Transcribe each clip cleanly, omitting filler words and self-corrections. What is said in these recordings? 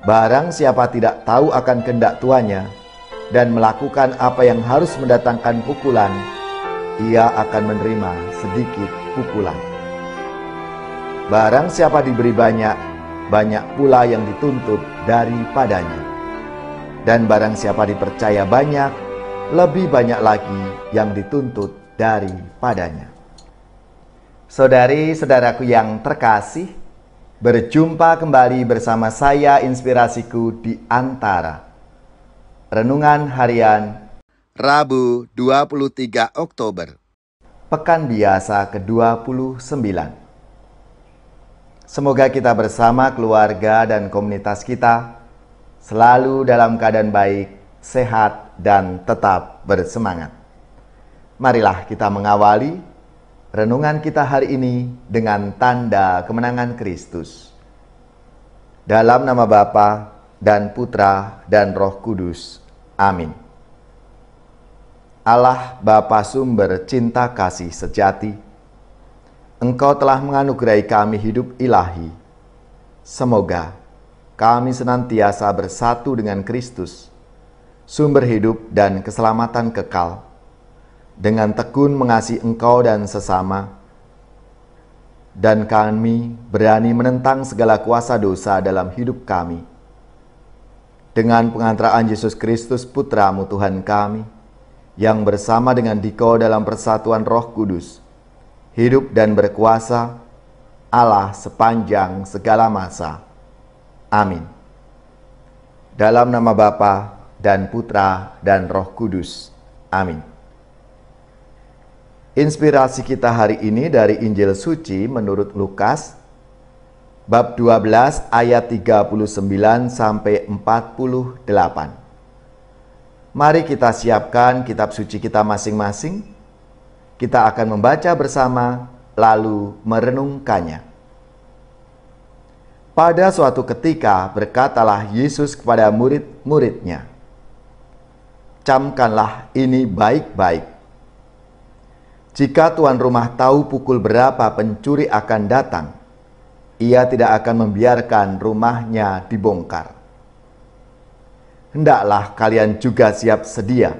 Barang siapa tidak tahu akan kehendak tuannya dan melakukan apa yang harus mendatangkan pukulan, ia akan menerima sedikit pukulan. Barang siapa diberi banyak, banyak pula yang dituntut daripadanya. Dan barang siapa dipercaya banyak, lebih banyak lagi yang dituntut daripadanya. Saudari-saudaraku yang terkasih, berjumpa kembali bersama saya Inspirasiku di Antara. Renungan Harian Rabu 23 Oktober, Pekan Biasa ke-29. Semoga kita bersama keluarga dan komunitas kita selalu dalam keadaan baik, sehat, dan tetap bersemangat. Marilah kita mengawali renungan kita hari ini dengan tanda kemenangan Kristus. Dalam nama Bapa dan Putra dan Roh Kudus. Amin. Allah Bapa sumber cinta kasih sejati, Engkau telah menganugerahi kami hidup ilahi. Semoga kami senantiasa bersatu dengan Kristus, sumber hidup dan keselamatan kekal, dengan tekun mengasihi Engkau dan sesama, dan kami berani menentang segala kuasa dosa dalam hidup kami. Dengan pengantaraan Yesus Kristus Putra-Mu Tuhan kami, yang bersama dengan Dikau dalam persatuan Roh Kudus, hidup dan berkuasa Allah sepanjang segala masa. Amin. Dalam nama Bapa dan Putra dan Roh Kudus. Amin. Inspirasi kita hari ini dari Injil Suci menurut Lukas, bab 12 ayat 39 sampai 48. Mari kita siapkan kitab suci kita masing-masing. Kita akan membaca bersama, lalu merenungkannya. Pada suatu ketika berkatalah Yesus kepada murid-muridnya, "Camkanlah ini baik-baik. Jika tuan rumah tahu pukul berapa pencuri akan datang, ia tidak akan membiarkan rumahnya dibongkar. Hendaklah kalian juga siap sedia,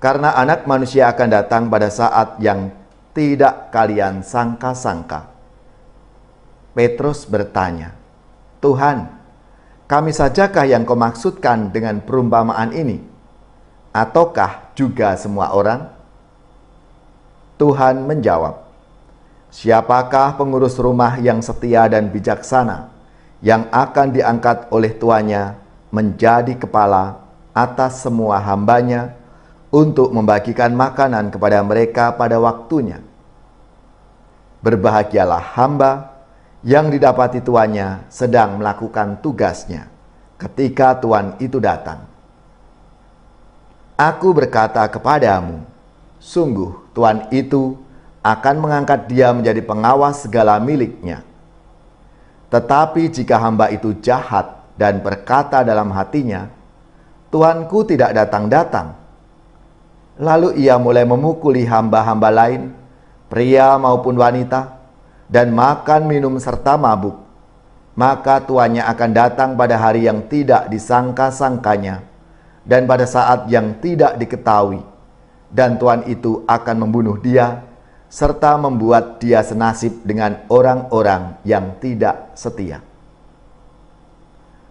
karena Anak Manusia akan datang pada saat yang tidak kalian sangka-sangka." Petrus bertanya, "Tuhan, kami sajakah yang kau maksudkan dengan perumpamaan ini? Ataukah juga semua orang?" Tuhan menjawab, "Siapakah pengurus rumah yang setia dan bijaksana, yang akan diangkat oleh tuannya menjadi kepala atas semua hambanya untuk membagikan makanan kepada mereka pada waktunya? Berbahagialah hamba yang didapati tuannya sedang melakukan tugasnya ketika tuan itu datang. Aku berkata kepadamu, sungguh tuan itu akan mengangkat dia menjadi pengawas segala miliknya. Tetapi jika hamba itu jahat dan berkata dalam hatinya, 'Tuanku tidak datang-datang,' lalu ia mulai memukuli hamba-hamba lain, pria maupun wanita, dan makan minum serta mabuk, maka tuannya akan datang pada hari yang tidak disangka-sangkanya dan pada saat yang tidak diketahui, dan tuan itu akan membunuh dia, serta membuat dia senasib dengan orang-orang yang tidak setia.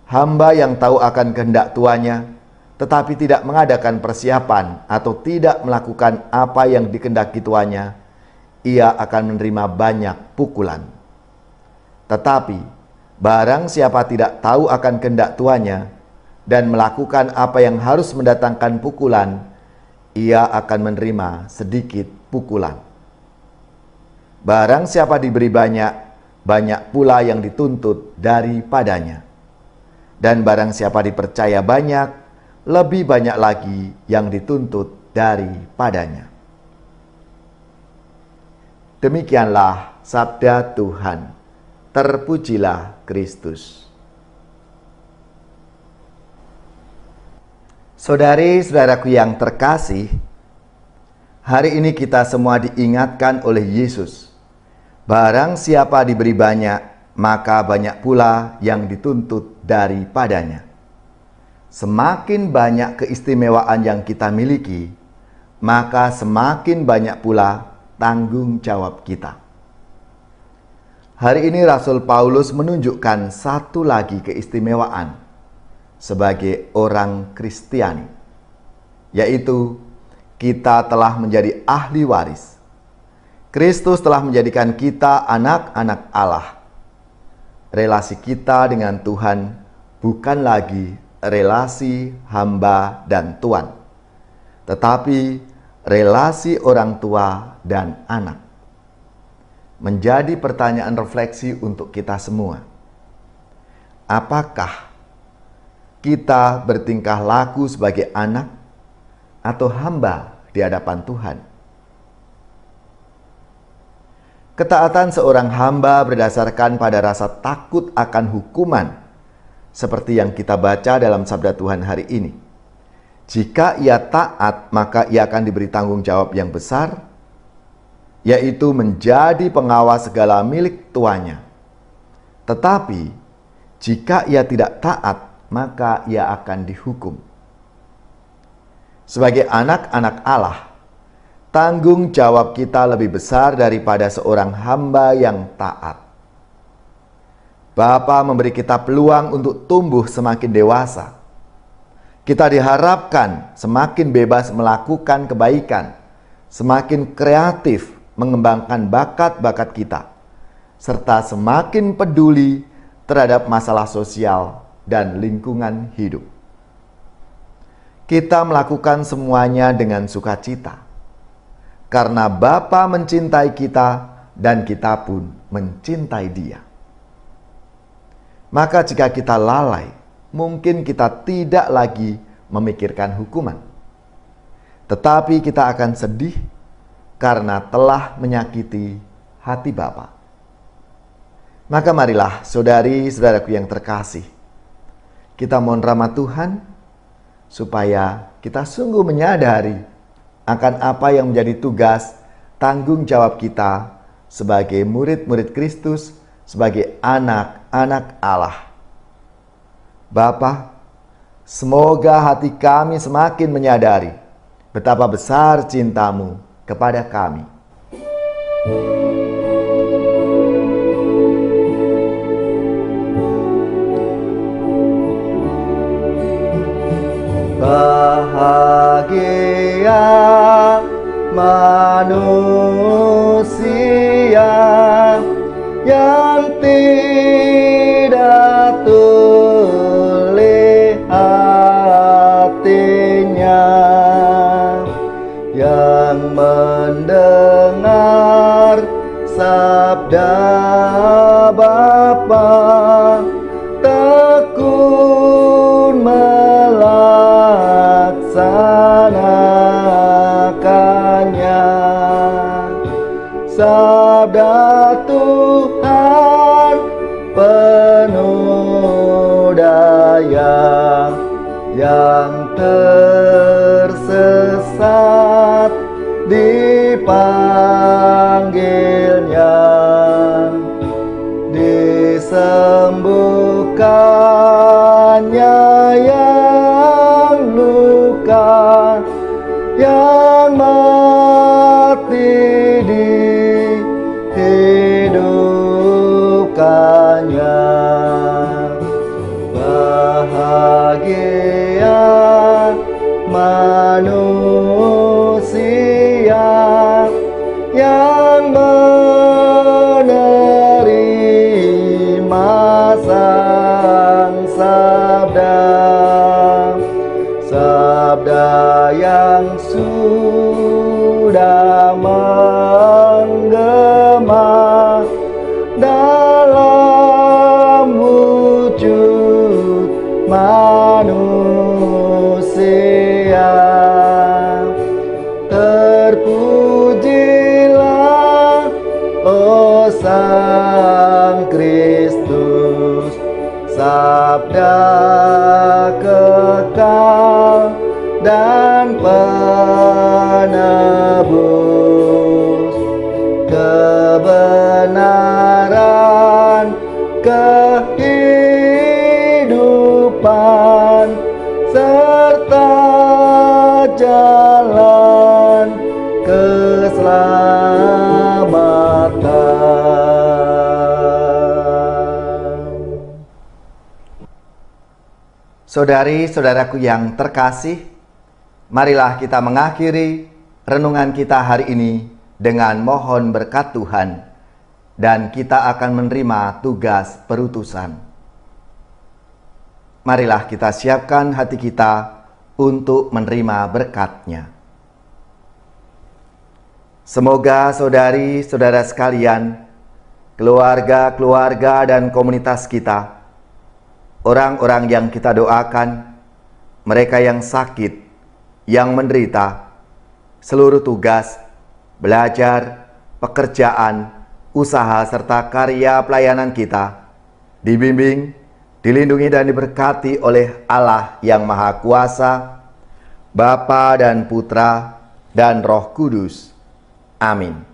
Hamba yang tahu akan kehendak tuannya, tetapi tidak mengadakan persiapan atau tidak melakukan apa yang dikehendaki tuannya, ia akan menerima banyak pukulan. Tetapi barang siapa tidak tahu akan kehendak tuannya dan melakukan apa yang harus mendatangkan pukulan, ia akan menerima sedikit pukulan. Barang siapa diberi banyak, banyak pula yang dituntut daripadanya. Dan barang siapa dipercaya banyak, lebih banyak lagi yang dituntut daripadanya." Demikianlah sabda Tuhan. Terpujilah Kristus. Saudari-saudaraku yang terkasih, hari ini kita semua diingatkan oleh Yesus, barang siapa diberi banyak, maka banyak pula yang dituntut daripadanya. Semakin banyak keistimewaan yang kita miliki, maka semakin banyak pula tanggung jawab kita. Hari ini Rasul Paulus menunjukkan satu lagi keistimewaan sebagai orang Kristiani, yaitu kita telah menjadi ahli waris. Kristus telah menjadikan kita anak-anak Allah. Relasi kita dengan Tuhan bukan lagi relasi hamba dan tuan, tetapi relasi orang tua dan anak. Menjadi pertanyaan refleksi untuk kita semua. Apakah kita bertingkah laku sebagai anak atau hamba di hadapan Tuhan? Ketaatan seorang hamba berdasarkan pada rasa takut akan hukuman, seperti yang kita baca dalam sabda Tuhan hari ini. Jika ia taat, maka ia akan diberi tanggung jawab yang besar, yaitu menjadi pengawas segala milik tuannya. Tetapi, jika ia tidak taat, maka ia akan dihukum. Sebagai anak-anak Allah, tanggung jawab kita lebih besar daripada seorang hamba yang taat. Bapa memberi kita peluang untuk tumbuh semakin dewasa. Kita diharapkan semakin bebas melakukan kebaikan, semakin kreatif mengembangkan bakat-bakat kita, serta semakin peduli terhadap masalah sosial dan lingkungan hidup. Kita melakukan semuanya dengan sukacita, karena Bapa mencintai kita dan kita pun mencintai Dia. Maka jika kita lalai, mungkin kita tidak lagi memikirkan hukuman. Tetapi kita akan sedih karena telah menyakiti hati Bapa. Maka marilah saudari-saudaraku yang terkasih, kita mohon rahmat Tuhan supaya kita sungguh menyadari akan apa yang menjadi tugas tanggung jawab kita sebagai murid-murid Kristus, sebagai anak-anak Allah. Bapa, semoga hati kami semakin menyadari betapa besar cinta-Mu kepada kami. Bahagia manusia yang tidak tuli hatinya, yang mendengar sabda Bapa, tekun melaksanakannya. Sabda Tuhan penuh daya, yang tersesat dipanggilnya, disembuhkannya yang luka, yang mati dihidupkannya. Bahagia manusia yang menerima sang sabda, sabda yang sudah menggema dalam wujud manusia. Terpujilah, oh Sang Kristus, sabda kekal dan penebus, kebenaran jalan keselamatan. Saudari-saudaraku yang terkasih, marilah kita mengakhiri renungan kita hari ini dengan mohon berkat Tuhan, dan kita akan menerima tugas perutusan. Marilah kita siapkan hati kita untuk menerima berkat-Nya. Semoga saudari-saudara sekalian, keluarga-keluarga dan komunitas kita, orang-orang yang kita doakan, mereka yang sakit, yang menderita, seluruh tugas, belajar, pekerjaan, usaha, serta karya pelayanan kita dibimbing, dilindungi dan diberkati oleh Allah yang Maha Kuasa, Bapa dan Putra dan Roh Kudus. Amin.